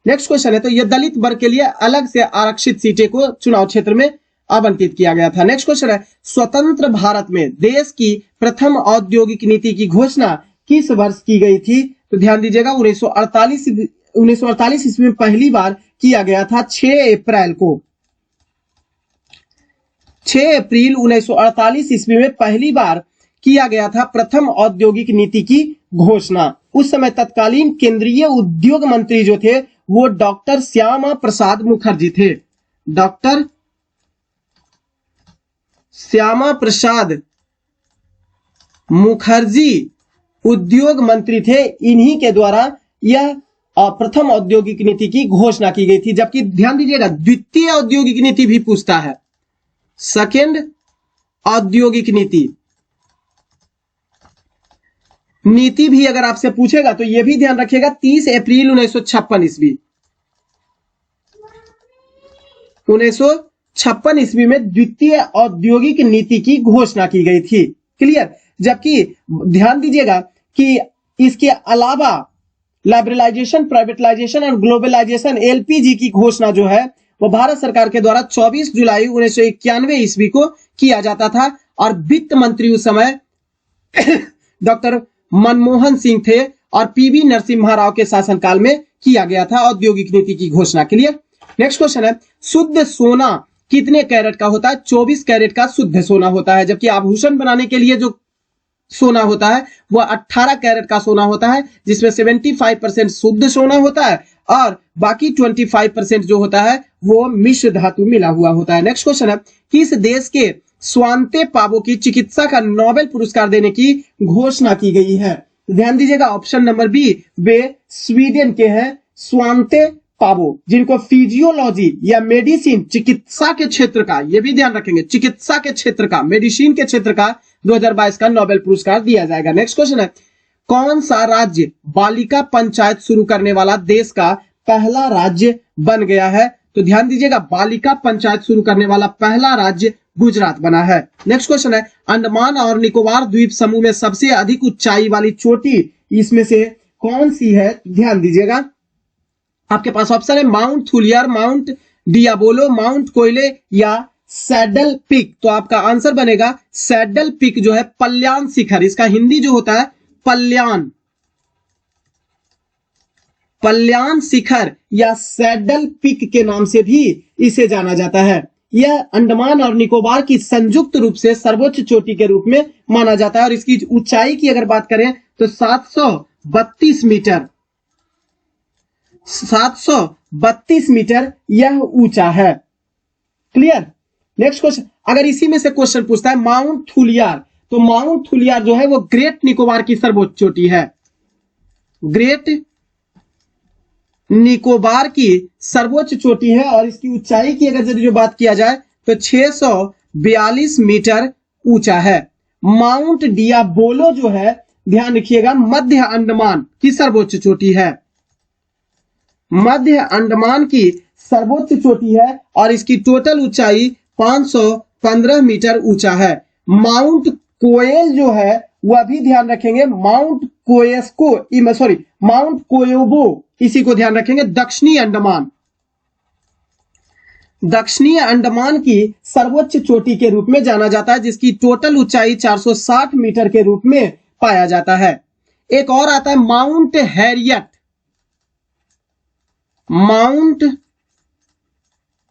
S1: नेक्स्ट क्वेश्चन है, तो यह दलित वर्ग के लिए अलग से आरक्षित सीटें को चुनाव क्षेत्र में आवंटित किया गया था। नेक्स्ट क्वेश्चन है, स्वतंत्र भारत में देश की प्रथम औद्योगिक नीति की घोषणा किस वर्ष की गई थी? तो ध्यान दीजिएगा, 1948 ईस्वी में पहली बार किया गया था 6 अप्रैल को। 6 अप्रैल 1948 ईस्वी में पहली बार किया गया था प्रथम औद्योगिक नीति की घोषणा। उस समय तत्कालीन केंद्रीय उद्योग मंत्री जो थे वो डॉक्टर श्यामा प्रसाद मुखर्जी थे। डॉक्टर श्यामा प्रसाद मुखर्जी उद्योग मंत्री थे, इन्हीं के द्वारा यह प्रथम औद्योगिक नीति की घोषणा की गई थी। जबकि ध्यान दीजिएगा, द्वितीय औद्योगिक नीति भी पूछता है, सेकेंड औद्योगिक नीति भी अगर आपसे पूछेगा तो यह भी ध्यान रखिएगा, 30 अप्रैल 1956 ईस्वी 1956 ईस्वी में द्वितीय औद्योगिक नीति की घोषणा की गई थी। क्लियर। जबकि ध्यान दीजिएगा कि इसके अलावा लिबरलाइजेशन, प्राइवेटाइजेशन और ग्लोबलाइजेशन एलपीजी की घोषणा जो है वो भारत सरकार के द्वारा 24 जुलाई 1991 ईस्वी को किया जाता था और वित्त मंत्री उस समय डॉक्टर मनमोहन सिंह थे और पीवी नरसिम्हा राव के शासनकाल में किया गया था औद्योगिक नीति की घोषणा के लिए। नेक्स्ट क्वेश्चन है, शुद्ध सोना कितने कैरेट का होता है? 24 कैरेट का शुद्ध सोना होता है। जबकि आभूषण बनाने के लिए जो सोना होता है वह 18 कैरेट का सोना होता है, जिसमें 75% शुद्ध सोना होता है और बाकी 25% जो होता है वो मिश्र धातु मिला हुआ होता है। नेक्स्ट क्वेश्चन है, किस देश के स्वांते पावो की चिकित्सा का नोबेल पुरस्कार देने की घोषणा की गई है? ध्यान दीजिएगा, ऑप्शन नंबर बी, वे स्वीडन के हैं स्वांते पावो, जिनको फिजियोलॉजी या मेडिसिन चिकित्सा के क्षेत्र का, यह भी ध्यान रखेंगे, चिकित्सा के क्षेत्र का, मेडिसिन के क्षेत्र का 2022 का नोबेल पुरस्कार दिया जाएगा। नेक्स्ट क्वेश्चन है, कौन सा राज्य बालिका पंचायत शुरू करने वाला देश का पहला राज्य बन गया है? तो ध्यान दीजिएगा, बालिका पंचायत शुरू करने वाला पहला राज्य गुजरात बना है। नेक्स्ट क्वेश्चन है, अंडमान और निकोबार द्वीप समूह में सबसे अधिक ऊंचाई वाली चोटी इसमें से कौन सी है? ध्यान दीजिएगा, आपके पास ऑप्शन है माउंट थुलियर, माउंट डियाबोलो, माउंट कोयले या सैडल पिक। तो आपका आंसर बनेगा सैडल पिक जो है पल्यान शिखर, इसका हिंदी जो होता है पल्यान शिखर या सैडल पिक के नाम से भी इसे जाना जाता है। यह अंडमान और निकोबार की संयुक्त रूप से सर्वोच्च चोटी के रूप में माना जाता है और इसकी ऊंचाई की अगर बात करें तो 732 मीटर, 732 मीटर यह ऊंचा है। क्लियर। नेक्स्ट क्वेश्चन, अगर इसी में से क्वेश्चन पूछता है माउंट थुलियार, तो माउंट थुलियार जो है वो ग्रेट निकोबार की सर्वोच्च चोटी है, ग्रेट निकोबार की सर्वोच्च चोटी है और इसकी ऊंचाई की अगर जो बात किया जाए तो 642 मीटर ऊंचा है। माउंट डियाबोलो जो है, ध्यान रखिएगा, मध्य अंडमान की सर्वोच्च चोटी है, मध्य अंडमान की सर्वोच्च चोटी है और इसकी टोटल ऊंचाई 515 मीटर ऊंचा है। माउंट कोयल जो है वह भी ध्यान रखेंगे, माउंट कोयोबो, इसी को ध्यान रखेंगे, दक्षिणी अंडमान की सर्वोच्च चोटी के रूप में जाना जाता है, जिसकी टोटल ऊंचाई 460 मीटर के रूप में पाया जाता है। एक और आता है माउंट हैरियट, माउंट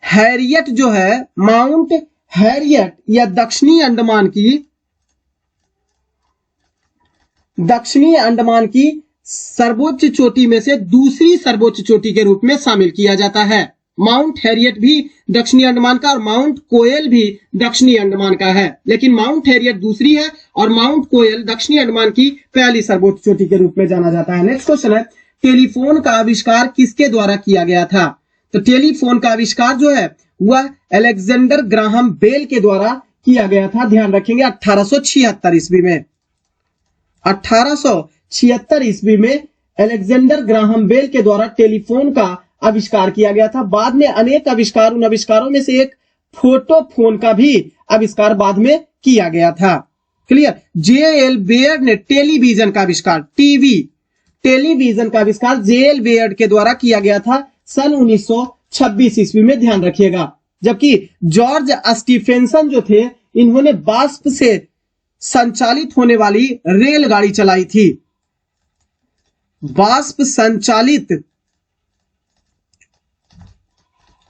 S1: हैरियट जो है, माउंट हैरियट या दक्षिणी अंडमान की सर्वोच्च चोटी में से दूसरी सर्वोच्च चोटी के रूप में शामिल किया जाता है। माउंट हैरियट भी दक्षिणी अंडमान का और माउंट कोयल भी दक्षिणी अंडमान का है, लेकिन माउंट हैरियट दूसरी है और माउंट कोयल दक्षिणी अंडमान की पहली सर्वोच्च चोटी के रूप में जाना जाता है। नेक्स्ट क्वेश्चन है, टेलीफोन का आविष्कार किसके द्वारा किया गया था? तो टेलीफोन का आविष्कार जो है वह अलेक्जेंडर ग्राहम बेल के द्वारा किया गया था। ध्यान रखेंगे 1876 ईस्वी में, 1876 ईस्वी में अलेक्जेंडर ग्राहम बेल के द्वारा टेलीफोन का आविष्कार किया गया था। बाद में अनेक आविष्कार, उन आविष्कारों में से एक फोटोफोन का भी आविष्कार बाद में किया गया था। क्लियर। जे.एल. बेयर्ड ने टेलीविजन का आविष्कार, टेलीविजन का आविष्कार जे.एल. बेयर्ड के द्वारा किया गया था सन 1926 ईस्वी में, ध्यान रखिएगा। जबकि जॉर्ज स्टीफेंसन जो थे, इन्होंने वाष्प से संचालित होने वाली रेलगाड़ी चलाई थी। वाष्प संचालित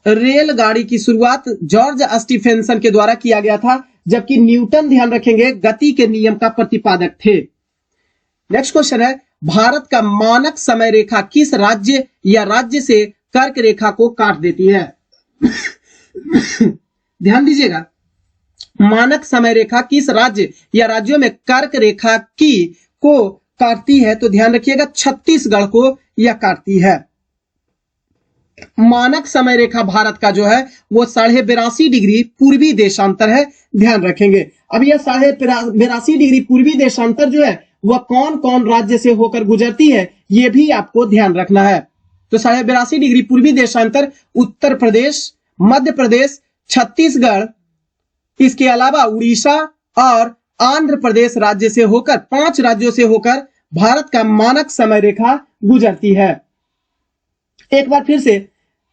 S1: रेलगाड़ी की शुरुआत जॉर्ज स्टीफेंसन के द्वारा किया गया था, जबकि न्यूटन, ध्यान रखेंगे, गति के नियम का प्रतिपादक थे। नेक्स्ट क्वेश्चन है, भारत का मानक समय रेखा किस राज्य या राज्य से कर्क रेखा को काट देती है? ध्यान दीजिएगा, मानक समय रेखा किस राज्य या राज्यों में कर्क रेखा को काटती है? तो ध्यान रखिएगा छत्तीसगढ़ को यह काटती है। मानक समय रेखा भारत का जो है वो 82.5 डिग्री पूर्वी देशांतर है, ध्यान रखेंगे। अब यह 82.5 डिग्री पूर्वी देशांतर जो है वह कौन कौन राज्य से होकर गुजरती है, यह भी आपको ध्यान रखना है। तो 82.5 डिग्री पूर्वी देशांतर उत्तर प्रदेश, मध्य प्रदेश, छत्तीसगढ़, इसके अलावा उड़ीसा और आंध्र प्रदेश राज्य से होकर, 5 राज्यों से होकर भारत का मानक समय रेखा गुजरती है। एक बार फिर से,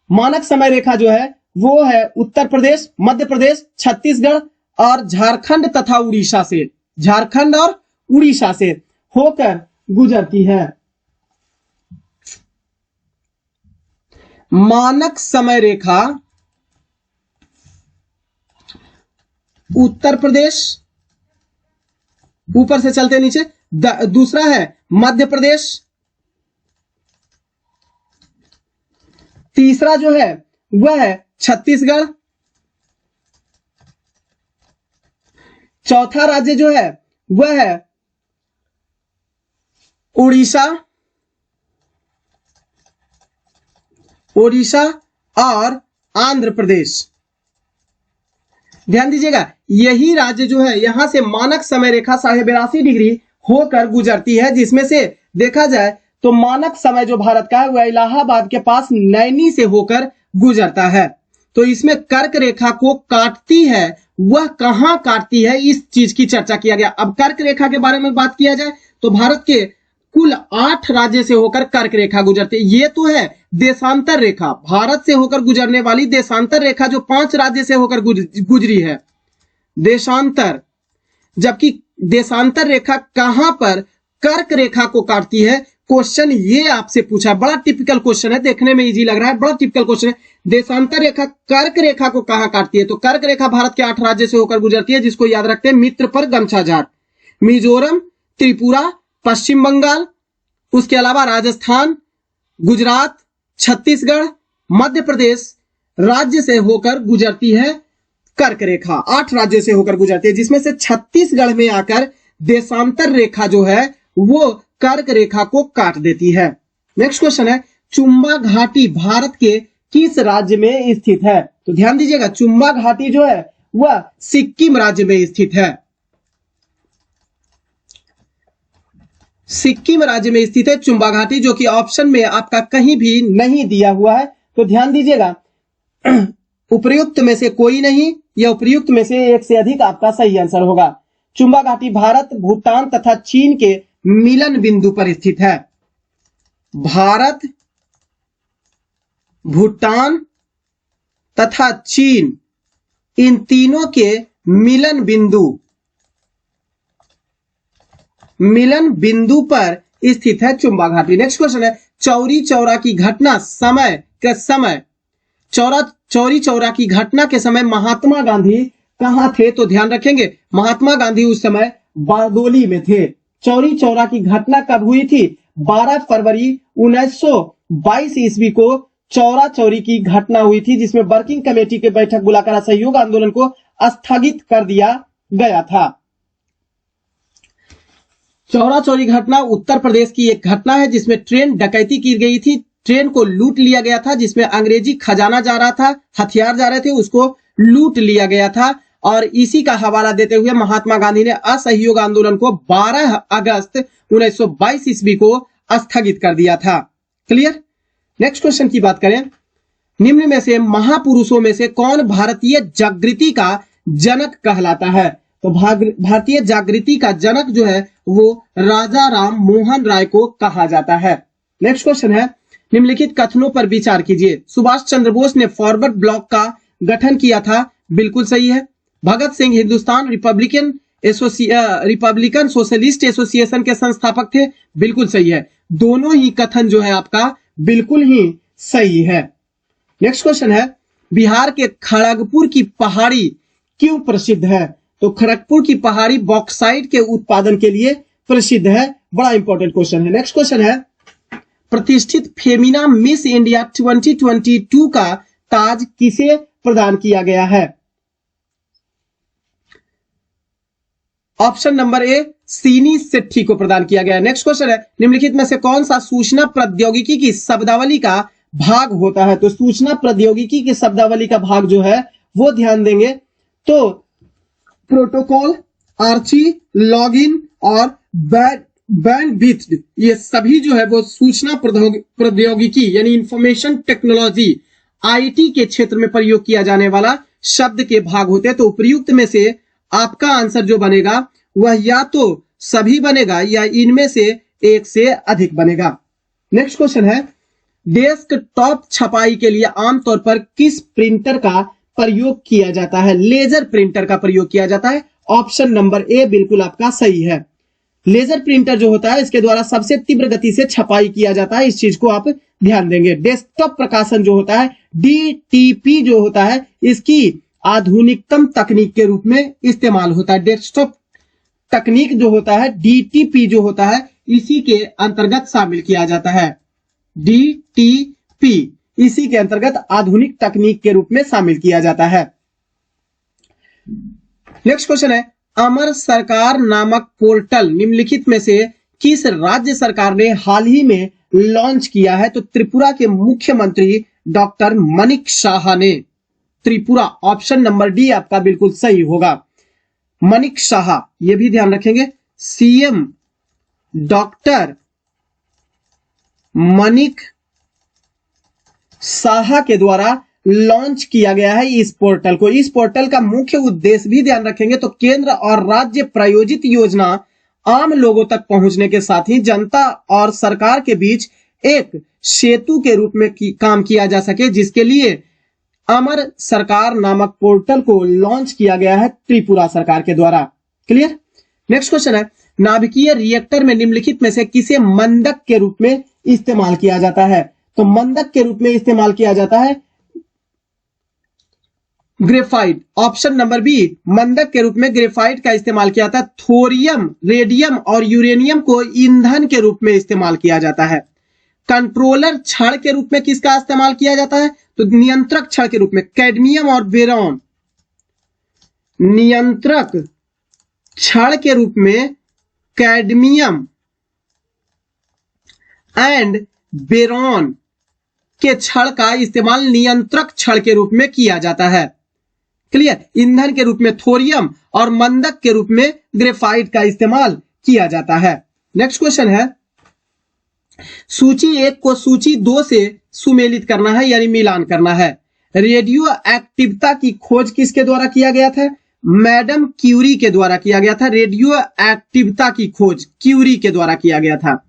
S1: मानक समय रेखा जो है वो है उत्तर प्रदेश, मध्य प्रदेश, छत्तीसगढ़ और झारखंड तथा उड़ीसा से, झारखंड और उड़ीसा से होकर गुजरती है। मानक समय रेखा उत्तर प्रदेश, ऊपर से चलते नीचे, दूसरा है मध्य प्रदेश, तीसरा जो है वह है छत्तीसगढ़, चौथा राज्य जो है वह है उड़ीसा, और आंध्र प्रदेश। ध्यान दीजिएगा, यही राज्य जो है यहां से मानक समय रेखा 82.5 डिग्री होकर गुजरती है, जिसमें से देखा जाए तो मानक समय जो भारत का है वह इलाहाबाद के पास नैनी से होकर गुजरता है। तो इसमें कर्क रेखा को काटती है, वह कहां काटती है इस चीज की चर्चा किया गया। अब कर्क रेखा के बारे में बात किया जाए तो भारत के कुल 8 राज्य से होकर कर्क रेखा गुजरती है। ये तो है देशांतर रेखा, भारत से होकर गुजरने वाली देशांतर रेखा जो 5 राज्य से होकर गुजरी है, देशांतर। जबकि देशांतर रेखा कहां पर कर्क रेखा को काटती है, क्वेश्चन ये आपसे पूछा, बड़ा टिपिकल क्वेश्चन है, देखने में इजी लग रहा है, बड़ा टिपिकल क्वेश्चन है। देशांतर रेखा कर्क रेखा को कहां काटती है? तो कर्क रेखा भारत के 8 राज्य से होकर गुजरती है, जिसको याद रखते हैं मित्र पर गमछा झाट, मिजोरम, त्रिपुरा, पश्चिम बंगाल, उसके अलावा राजस्थान, गुजरात, छत्तीसगढ़, मध्य प्रदेश राज्य से होकर गुजरती है कर्क रेखा, 8 राज्यों से होकर गुजरती है, जिसमें से छत्तीसगढ़ में आकर देशांतर रेखा जो है वो कर्क रेखा को काट देती है। नेक्स्ट क्वेश्चन है, चुंबा घाटी भारत के किस राज्य में स्थित है? तो ध्यान दीजिएगा, चुंबा घाटी जो है वह सिक्किम राज्य में स्थित है, सिक्किम राज्य में स्थित है चुंबा घाटी, जो कि ऑप्शन में आपका कहीं भी नहीं दिया हुआ है। तो ध्यान दीजिएगा, उपयुक्त में से कोई नहीं, यह उपयुक्त में से एक से अधिक आपका सही आंसर होगा। चुंबा घाटी भारत, भूटान तथा चीन के मिलन बिंदु पर स्थित है। भारत, भूटान तथा चीन, इन तीनों के मिलन बिंदु पर स्थित है चुंबा घाटी। नेक्स्ट क्वेश्चन है, चौरी चौरा की घटना चौरी चौरा की घटना के समय महात्मा गांधी कहां थे? तो ध्यान रखेंगे, महात्मा गांधी उस समय बारडोली में थे। चौरी चौरा की घटना कब हुई थी? 12 फरवरी 1922 ईस्वी को चौरा चौरी की घटना हुई थी, जिसमें वर्किंग कमेटी की बैठक बुलाकर असहयोग आंदोलन को स्थगित कर दिया गया था। चौरा चौरी घटना उत्तर प्रदेश की एक घटना है, जिसमें ट्रेन डकैती की गई थी, ट्रेन को लूट लिया गया था, जिसमें अंग्रेजी खजाना जा रहा था, हथियार जा रहे थे, उसको लूट लिया गया था। और इसी का हवाला देते हुए महात्मा गांधी ने असहयोग आंदोलन को 12 अगस्त 1922 ईस्वी को स्थगित कर दिया था। क्लियर? नेक्स्ट क्वेश्चन की बात करें, निम्न में से महापुरुषों में से कौन भारतीय जागृति का जनक कहलाता है? तो भारतीय जागृति का जनक जो है वो राजा राम मोहन राय को कहा जाता है। नेक्स्ट क्वेश्चन है, निम्नलिखित कथनों पर विचार कीजिए। सुभाष चंद्र बोस ने फॉरवर्ड ब्लॉक का गठन किया था, बिल्कुल सही है। Bhagat Singh Hindustan Republican Socialist Association के संस्थापक थे, बिल्कुल सही है। दोनों ही कथन जो है आपका बिल्कुल ही सही है। नेक्स्ट क्वेश्चन है, बिहार के खड़गपुर की पहाड़ी क्यों प्रसिद्ध है? तो खड़गपुर की पहाड़ी बॉक्साइट के उत्पादन के लिए प्रसिद्ध है, बड़ा इंपॉर्टेंट क्वेश्चन है। नेक्स्ट क्वेश्चन है, प्रतिष्ठित फेमिना मिस इंडिया 2022 का ताज किसे प्रदान किया गया है? ऑप्शन नंबर ए सीनी सेट्ठी को प्रदान किया गया है। नेक्स्ट क्वेश्चन है, निम्नलिखित में से कौन सा सूचना प्रौद्योगिकी की शब्दावली का भाग होता है? तो सूचना प्रौद्योगिकी की शब्दावली का भाग जो है वो ध्यान देंगे तो प्रोटोकॉल, आर्ची, लॉगिन और बैंडविड्थ, ये सभी जो है वो सूचना प्रौद्योगिकी यानी इंफॉर्मेशन टेक्नोलॉजी आईटी के क्षेत्र में प्रयोग किया जाने वाला शब्द के भाग होते हैं। तो उपयुक्त में से आपका आंसर जो बनेगा वह या तो सभी बनेगा या इनमें से एक से अधिक बनेगा। नेक्स्ट क्वेश्चन है, डेस्कटॉप छपाई के लिए आमतौर पर किस प्रिंटर का प्रयोग किया जाता है? लेजर प्रिंटर का प्रयोग किया जाता है। ऑप्शन नंबर ए बिल्कुल आपका सही है। लेजर प्रिंटर जो होता है इसके द्वारा सबसे तीव्र गति से छपाई किया जाता है, इस चीज को आप ध्यान देंगे। डेस्कटॉप प्रकाशन जो होता है डीटीपी जो होता है इसकी आधुनिकतम तकनीक के रूप में इस्तेमाल होता है। डेस्कटॉप तकनीक जो होता है डीटीपी जो होता है इसी के अंतर्गत शामिल किया जाता है। डीटीपी इसी के अंतर्गत आधुनिक तकनीक के रूप में शामिल किया जाता है। नेक्स्ट क्वेश्चन है, अमर सरकार नामक पोर्टल निम्नलिखित में से किस राज्य सरकार ने हाल ही में लॉन्च किया है? तो त्रिपुरा के मुख्यमंत्री डॉक्टर मनिक साहा ने। त्रिपुरा ऑप्शन नंबर डी आपका बिल्कुल सही होगा। मनिक साहा, यह भी ध्यान रखेंगे, सीएम डॉक्टर मनिक साहा के द्वारा लॉन्च किया गया है इस पोर्टल को। इस पोर्टल का मुख्य उद्देश्य भी ध्यान रखेंगे तो केंद्र और राज्य प्रायोजित योजना आम लोगों तक पहुंचने के साथ ही जनता और सरकार के बीच एक सेतु के रूप में काम किया जा सके, जिसके लिए अमर सरकार नामक पोर्टल को लॉन्च किया गया है त्रिपुरा सरकार के द्वारा। क्लियर। नेक्स्ट क्वेश्चन है, नाभिकीय रिएक्टर में निम्नलिखित में से किसे मंदक के रूप में इस्तेमाल किया जाता है? तो मंदक के रूप में इस्तेमाल किया जाता है ग्रेफाइट। ऑप्शन नंबर बी, मंदक के रूप में ग्रेफाइट का इस्तेमाल किया जाता है। थोरियम, रेडियम और यूरेनियम को ईंधन के रूप में इस्तेमाल किया जाता है। कंट्रोलर छड़ के रूप में किसका इस्तेमाल किया जाता है? तो नियंत्रक छड़ के रूप में कैडमियम और बोरॉन। नियंत्रक छड़ के रूप में कैडमियम एंड बोरॉन के छड़ का इस्तेमाल नियंत्रक छड़ के रूप में किया जाता है। क्लियर। ईंधन के रूप में थोरियम और मंदक के रूप में ग्रेफाइट का इस्तेमाल किया जाता है। नेक्स्ट क्वेश्चन है, सूची 1 को सूची 2 से सुमेलित करना है यानी मिलान करना है। रेडियो एक्टिवता की खोज किसके द्वारा किया गया था? मैडम क्यूरी के द्वारा किया गया था। रेडियो एक्टिवता की खोज क्यूरी के द्वारा किया गया था।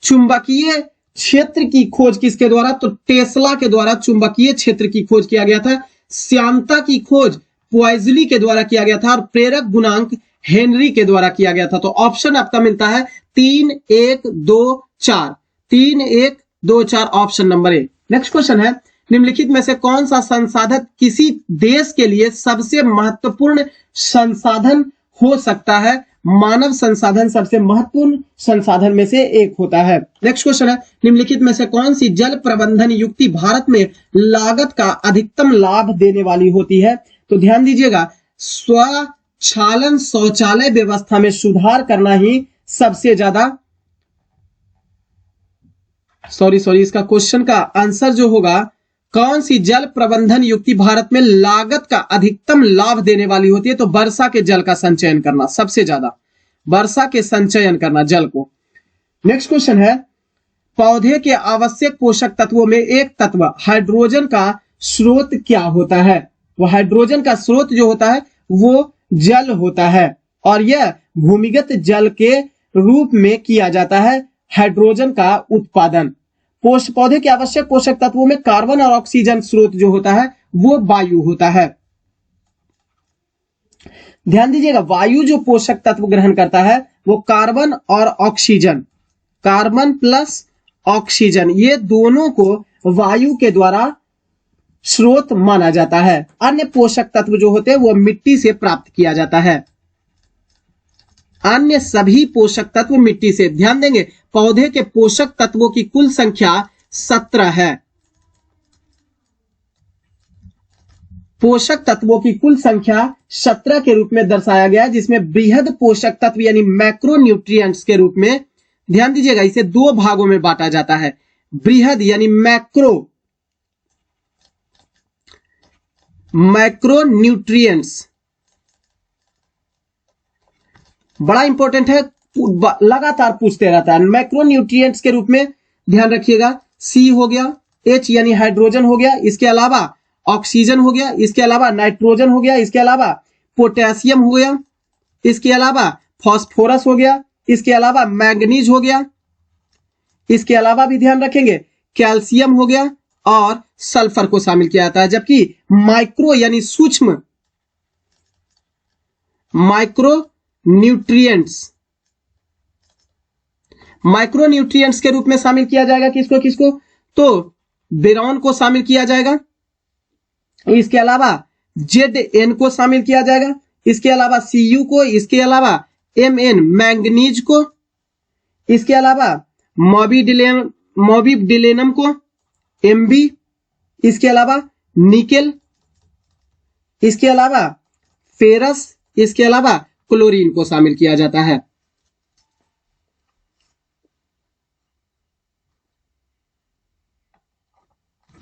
S1: चुंबकीय क्षेत्र की खोज किसके द्वारा? तो टेस्ला के द्वारा चुंबकीय क्षेत्र की खोज किया गया था। श्यानता की खोज पॉइजली के द्वारा किया गया था और प्रेरक गुणांक हेनरी के द्वारा किया गया था। तो ऑप्शन आपका मिलता है 3, 1, 2, 4। 3, 1, 2, 4 option number A. Next question है, निम्नलिखित में से कौन सा संसाधन किसी देश के लिए सबसे महत्वपूर्ण संसाधन हो सकता है? मानव संसाधन सबसे महत्वपूर्ण संसाधन में से एक होता है। नेक्स्ट क्वेश्चन है, निम्नलिखित में से कौन सी जल प्रबंधन युक्ति भारत में लागत का अधिकतम लाभ देने वाली होती है? तो ध्यान दीजिएगा, स्वचालन शौचालय व्यवस्था में सुधार करना ही सबसे ज्यादा इसका क्वेश्चन का आंसर जो होगा, कौन सी जल प्रबंधन युक्ति भारत में लागत का अधिकतम लाभ देने वाली होती है? तो वर्षा के जल का संचयन करना, सबसे ज्यादा वर्षा के संचयन करना जल को। नेक्स्ट क्वेश्चन है, पौधे के आवश्यक पोषक तत्वों में एक तत्व हाइड्रोजन का स्रोत क्या होता है? वो हाइड्रोजन का स्रोत जो होता है वो जल होता है और यह भूमिगत जल के रूप में किया जाता है हाइड्रोजन का उत्पादन। पौधे के आवश्यक पोषक तत्वों में कार्बन और ऑक्सीजन स्रोत जो होता है वो वायु होता है। ध्यान दीजिएगा, वायु जो पोषक तत्व ग्रहण करता है वो कार्बन और ऑक्सीजन, कार्बन प्लस ऑक्सीजन, ये दोनों को वायु के द्वारा स्रोत माना जाता है। अन्य पोषक तत्व जो होते हैं वो मिट्टी से प्राप्त किया जाता है। अन्य सभी पोषक तत्व मिट्टी से। ध्यान देंगे, पौधे के पोषक तत्वों की कुल संख्या 17 है। पोषक तत्वों की कुल संख्या 17 के रूप में दर्शाया गया है, जिसमें बृहद पोषक तत्व यानी मैक्रो न्यूट्रिएंट्स के रूप में, ध्यान दीजिएगा, इसे दो भागों में बांटा जाता है। बृहद यानी मैक्रो न्यूट्रिएंट्स बड़ा इंपॉर्टेंट है, लगातार पूछते रहता है। मैक्रो न्यूट्रिएंट्स के रूप में ध्यान रखिएगा, सी हो गया, एच यानी हाइड्रोजन हो गया, इसके अलावा ऑक्सीजन हो गया, इसके अलावा नाइट्रोजन हो गया, इसके अलावा पोटेशियम हो गया, इसके अलावा फास्फोरस हो गया, इसके अलावा मैंगनीज हो गया, इसके अलावा भी ध्यान रखेंगे कैल्शियम हो गया और सल्फर को शामिल किया जाता है। जबकि माइक्रो यानी सूक्ष्म माइक्रो न्यूट्रिएंट्स के रूप में शामिल किया जाएगा किसको, तो बोरॉन को शामिल किया जाएगा, इसके अलावा Zn को शामिल किया जाएगा, इसके अलावा Cu को, इसके अलावा Mn मैंगनीज को, इसके अलावा मोबिडिलेनम को, Mb, इसके अलावा निकेल, इसके अलावा फेरस, इसके अलावा क्लोरीन को शामिल किया जाता है।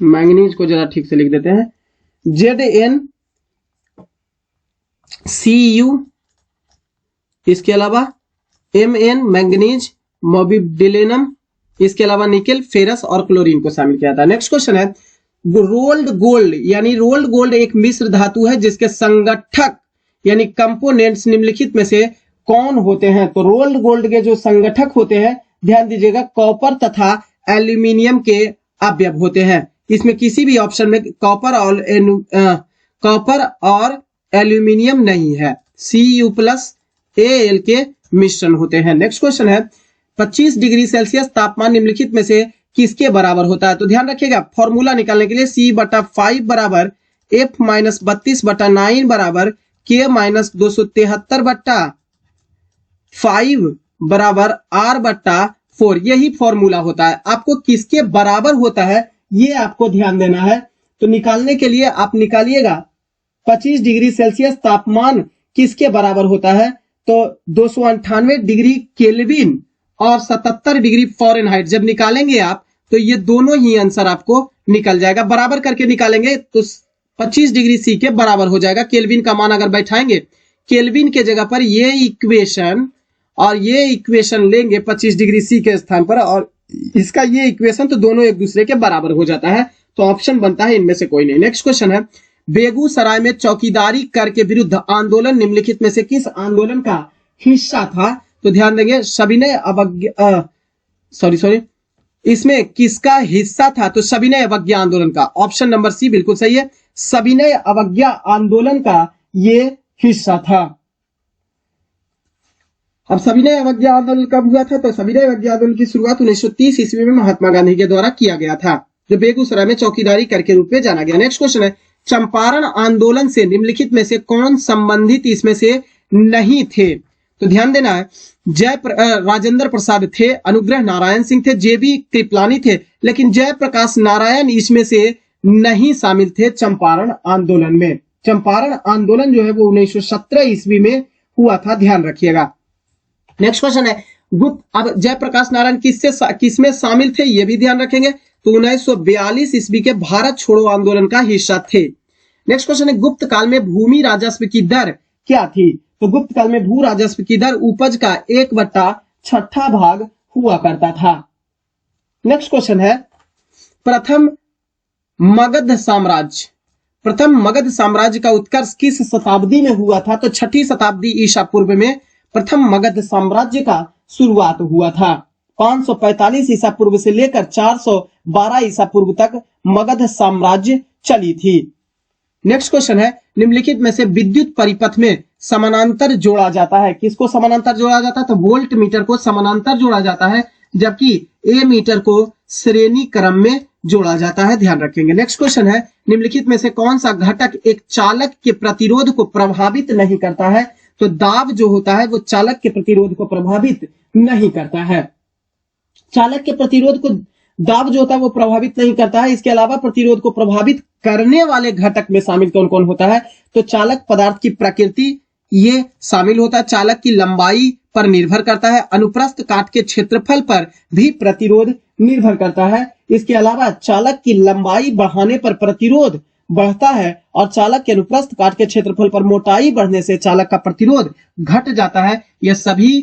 S1: मैंगनीज को जरा ठीक से लिख देते हैं, ZnCu, इसके अलावा Mn मैंगनीज, मोबिडिलेनम, इसके अलावा निकेल, फेरस और क्लोरीन को शामिल किया था। नेक्स्ट क्वेश्चन है रोल्ड गोल्ड, यानी रोल्ड गोल्ड एक मिश्र धातु है जिसके संगठक यानी कंपोनेंट्स निम्नलिखित में से कौन होते हैं। तो रोल्ड गोल्ड के जो संगठक होते हैं, ध्यान दीजिएगा, कॉपर तथा एल्यूमिनियम के अवयव होते हैं। इसमें किसी भी ऑप्शन में कॉपर और एल्यूमिनियम नहीं है, Cu+Al के मिश्रण होते हैं। नेक्स्ट क्वेश्चन है 25 डिग्री सेल्सियस तापमान निम्नलिखित में से किसके बराबर होता है। तो ध्यान रखिएगा, फॉर्मूला निकालने के लिए C/5 बराबर F-32/9 बराबर K-273/5 बराबर R/4, यही फॉर्मूला होता है। आपको किसके बराबर होता है ये आपको ध्यान देना है। तो निकालने के लिए आप निकालिएगा 25 डिग्री सेल्सियस तापमान किसके बराबर होता है, तो 298 डिग्री केल्विन और 77 डिग्री फ़ारेनहाइट। जब निकालेंगे आप तो ये दोनों ही आंसर आपको निकल जाएगा, बराबर करके निकालेंगे तो 25 डिग्री सी के बराबर हो जाएगा। केल्विन का मान अगर बैठाएंगे केल्विन के जगह पर ये इक्वेशन और ये इक्वेशन लेंगे 25 डिग्री सी के स्थान पर, और इसका ये इक्वेशन, तो दोनों एक दूसरे के बराबर हो जाता है। तो ऑप्शन बनता है इनमें से कोई नहीं। नेक्स्ट क्वेश्चन है बेगूसराय में चौकीदारी कर के विरुद्ध आंदोलन निम्नलिखित में से किस आंदोलन का हिस्सा था। तो ध्यान देंगे सविनय अवज्ञा इसमें किसका हिस्सा था, तो सविनय अवज्ञा आंदोलन का। ऑप्शन नंबर सी बिल्कुल सही है, सविनय अवज्ञा आंदोलन का ये हिस्सा था। अब सविनय अवज्ञा आंदोलन कब हुआ था, तो सविनय अवज्ञा आंदोलन की शुरुआत 1930 ईस्वी में महात्मा गांधी के द्वारा किया गया था, जो बेगूसराय में चौकीदारी कर के रूप में जाना गया। नेक्स्ट क्वेश्चन है चंपारण आंदोलन से निम्नलिखित में से कौन संबंधित इसमें से नहीं थे। तो ध्यान देना है, राजेंद्र प्रसाद थे, अनुग्रह नारायण सिंह थे, जेबी कृपलानी थे, लेकिन जयप्रकाश नारायण इसमें से नहीं शामिल थे चंपारण आंदोलन में। चंपारण आंदोलन जो है वो 1917 ईस्वी में हुआ था, ध्यान रखिएगा। नेक्स्ट क्वेश्चन है गुप्त, अब जयप्रकाश नारायण किसमें शामिल थे ये भी ध्यान रखेंगे, तो 1942 ईस्वी के भारत छोड़ो आंदोलन का हिस्सा थे। नेक्स्ट क्वेश्चन है गुप्त काल में भूमि राजस्व की दर क्या थी। तो गुप्त काल में भू राजस्व की दर उपज का 1/6 भाग हुआ करता था। नेक्स्ट क्वेश्चन है प्रथम मगध साम्राज्य का उत्कर्ष किस शताब्दी में हुआ था। तो 6ठी शताब्दी ईसा पूर्व में प्रथम मगध साम्राज्य का शुरुआत हुआ था। 545 ईसा पूर्व से लेकर 412 ईसा पूर्व तक मगध साम्राज्य चली थी। नेक्स्ट क्वेश्चन है निम्नलिखित में से विद्युत परिपथ में समानांतर जोड़ा जाता है। किसको समानांतर जोड़ा जाता है, तो वोल्ट मीटर को समानांतर जोड़ा जाता है, जबकि ए मीटर को श्रेणी क्रम में जोड़ा जाता है, ध्यान रखेंगे। नेक्स्ट क्वेश्चन है निम्नलिखित में से कौन सा घटक एक चालक के प्रतिरोध को प्रभावित नहीं करता है। तो दाब जो होता है वो चालक के प्रतिरोध को प्रभावित नहीं करता है। चालक के प्रतिरोध को दाब जो होता है वो प्रभावित नहीं करता है। इसके अलावा प्रतिरोध को प्रभावित करने वाले घटक में शामिल कौन कौन होता है? तो चालक पदार्थ की प्रकृति ये शामिल होता है, चालक की लंबाई पर निर्भर करता है, अनुप्रस्थ काट के क्षेत्रफल पर भी प्रतिरोध निर्भर करता है। इसके अलावा चालक की लंबाई बढ़ाने पर प्रतिरोध बढ़ता है और चालक के अनुप्रस्थ काट के क्षेत्रफल पर मोटाई बढ़ने से चालक का प्रतिरोध घट जाता है। यह सभी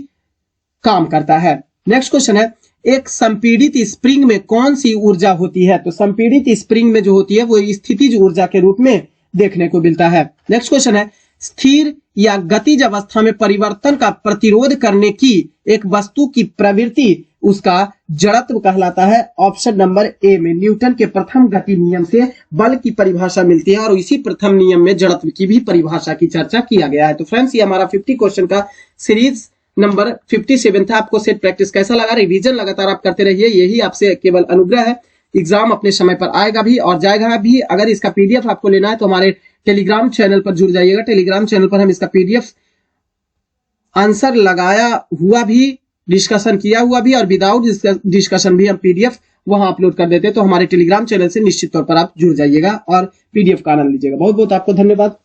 S1: काम करता है। नेक्स्ट क्वेश्चन है, एक संपीड़ित स्प्रिंग में कौन सी ऊर्जा होती है? तो संपीड़ित स्प्रिंग में जो होती है वो स्थितिज ऊर्जा के रूप में देखने को मिलता है। नेक्स्ट क्वेश्चन है, स्थिर या गतिज अवस्था में परिवर्तन का प्रतिरोध करने की एक वस्तु की प्रवृत्ति उसका जड़त्व कहलाता है। ऑप्शन नंबर ए में न्यूटन के प्रथम गति नियम से बल की परिभाषा मिलती है और इसी प्रथम नियम में जड़त्व की भी परिभाषा की चर्चा किया गया है। तो फ्रेंड्स ये हमारा 50 क्वेश्चन का सीरीज नंबर 57 था। आपको सेट प्रैक्टिस कैसा लगा? रिवीजन लगातार आप करते रहिए, यही आपसे केवल अनुग्रह है। एग्जाम अपने समय पर आएगा भी और जाएगा भी। अगर इसका पीडीएफ आपको लेना है तो हमारे टेलीग्राम चैनल पर जुड़ जाइएगा। टेलीग्राम चैनल पर हम इसका पीडीएफ आंसर लगाया हुआ भी, डिस्कशन किया हुआ भी और विदाउट डिस्कशन भी हम पीडीएफ वहां अपलोड कर देते हैं। तो हमारे टेलीग्राम चैनल से निश्चित तौर पर आप जुड़ जाइएगा और पीडीएफ का आनंद लीजिएगा। बहुत बहुत आपको धन्यवाद।